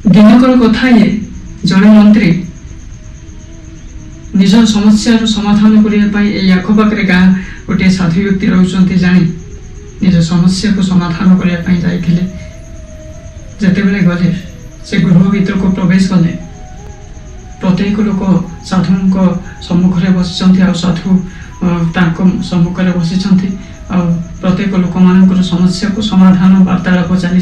दिनकर कथा ये जड़े मंत्री निज समस्या समाधान करने आखपाखे गाँ गोटे साधु व्यक्ति रोचते जानी निज समस्या को समाधान करने जाते जितेबले गले से गृह भीतर को प्रवेश कले प्रत्येक लोक साधु सम्मुखें बसी साधु सम्मुखें बसी प्रत्येक लोक मान समस्या को समाधान वार्तालाप चली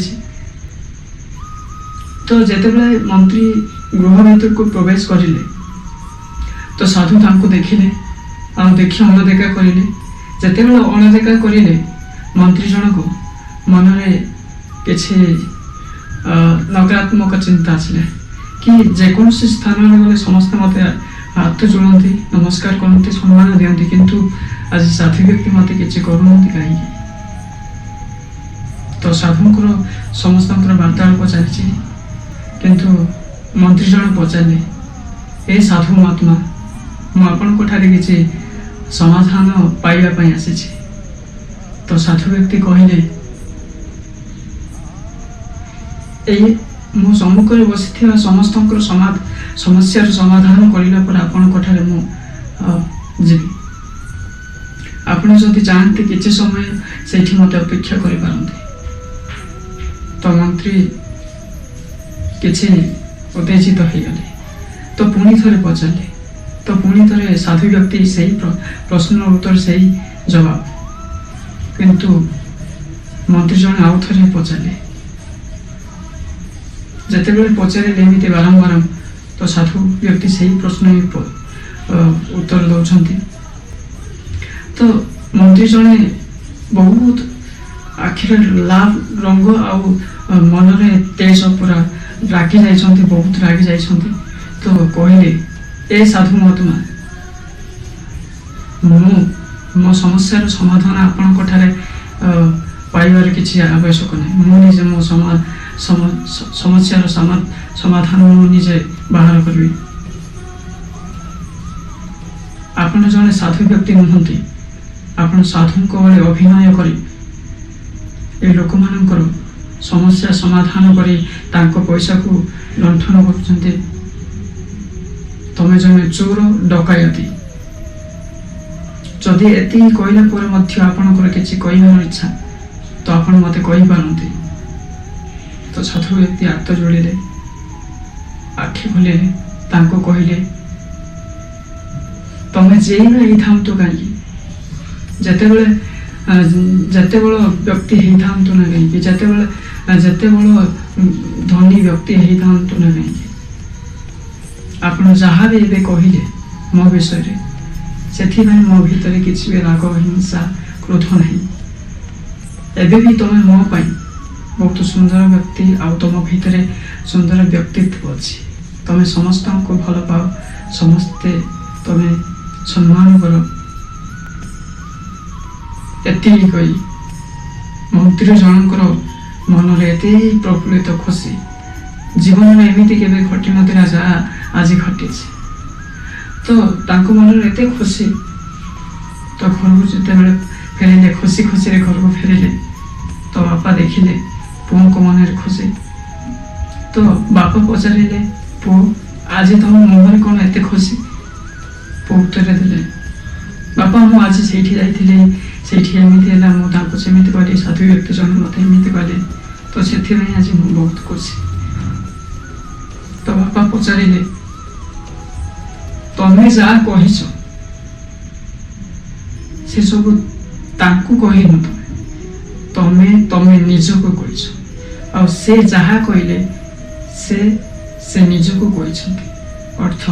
तो जितेबले मंत्री गृह भीतर को प्रवेश करें तो साधु तांको देखिले देखि अणदेखा करें जितेबले अणदेखा करें मंत्री जनक मनरे किसी नकारात्मक चिंता आसिला कि जेकोसी स्थान में गले समस्त मत हाथ जोड़ती नमस्कार करते सम्मान दिखती किंतु आज साधु व्यक्ति मत किसी करना कहीं तो साधुंकर समस्त वार्तालाप चली किंतु मंत्री जन पचारे ए साधु महात्मा मुझे किसी समाधान पाइबापी आसी तो साधु व्यक्ति कहले मो सम्मुखें बसी समस्त समस्या समाधान करला आपण मुझे आपड़ जदि चाहते किसी समय से मत अपेक्षा करते तो मंत्री किसी उत्तेजित हो गले तो पुणी थे पचारे तो पुणी थे साधु व्यक्ति से प्रश्न उत्तर से जवाब किंतु मंत्री जन आउ थे पचारे जितेबले पचारे एमती बारंबार तो साधु व्यक्ति से प्रश्न उत्तर दौरान तो मंत्री जने बहुत आखिर लाभ रंग आ मनरे तेज पूरा रागी जाइछन्ति बहुत रागी जाइछन्ति तो कहले ए साधु महात्मा मो समस्या समाधान आपण पाइबार किसी आवश्यक नहीं मुझे मो समस्या समाधान मुझे बाहर करी आपण जने साधु व्यक्ति नुहति आपण साधु भाई अभिनय कर लोक मानकर समस्या समाधान करी तांको पैसा को लंठन कर तमे जने चोर डकायती जदि एति कहला पर मध्य आपनकर किछि कहबार इच्छा तो आपण मते कहि पारंती तो साधु व्यक्ति हाथ जोड़िले आखि खोलिले तांको कहिले तमे जेई नहीं थांतु काई जतेबेले व्यक्ति ही थांतु ना काई जतेबेले धनी व्यक्ति ही थांतु ना काई आपण जहाँ भी एबे कहिले मो विषय रे सेथि भाई मो भीतर किछि भी राग हिंसा क्रोध नहीं एबे भी तमे मो पाई बहुत सुंदर व्यक्ति आ तुम भीतर सुंदर व्यक्तित्व अच्छी तमें समस्त को भल पाओ समस्ते तमें सम्मान कर एति कही मंत्री जनकर मन एत प्रफुल्लित खुशी जीवन में एमती केवे घटी ना जहाँ आज घटी तो मन एत खुशी तो घर को जिते फेरिले खुशी खुशी घर को फेरिले तो बापा देखिले पुओ को मन खुशी तो बापा पचारे पु आज तुम मुहर कौन एत खुशी पु उत्तर देले बापा मु आज से कहली साधु व्यक्ति जन मत एमती कहले तो से आज मु बहुत खुशी तो बापा पचारे तमें जहाँ कह से सब कही न तमें तमें निजक कह से जहाँ कहले से निजक कह अर्थ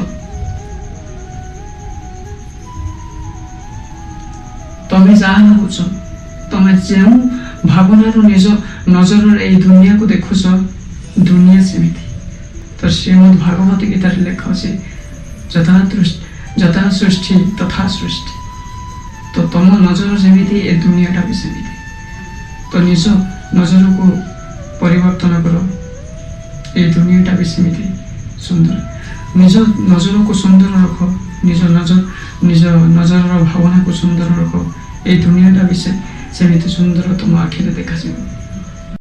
तमें जहाँ भावुच तमें जो भावनार निज नजर ये दुनिया को देखुच दुनिया सेमिति तो श्रीमद् भागवत गीतार लेखा से जथा सृष्टि तथा सृष्टि तो तुम नजर जमीती ए दुनियाटा भी सेमिति तो निज नजर को परिवर्तन कर ये दुनियाटा भी सेमिति सुंदर निज नजर को सुंदर रख निज नजर भावना को सुंदर रख ये दुनियाटा भी सेमिति सुंदर तुम आखिरे देखा।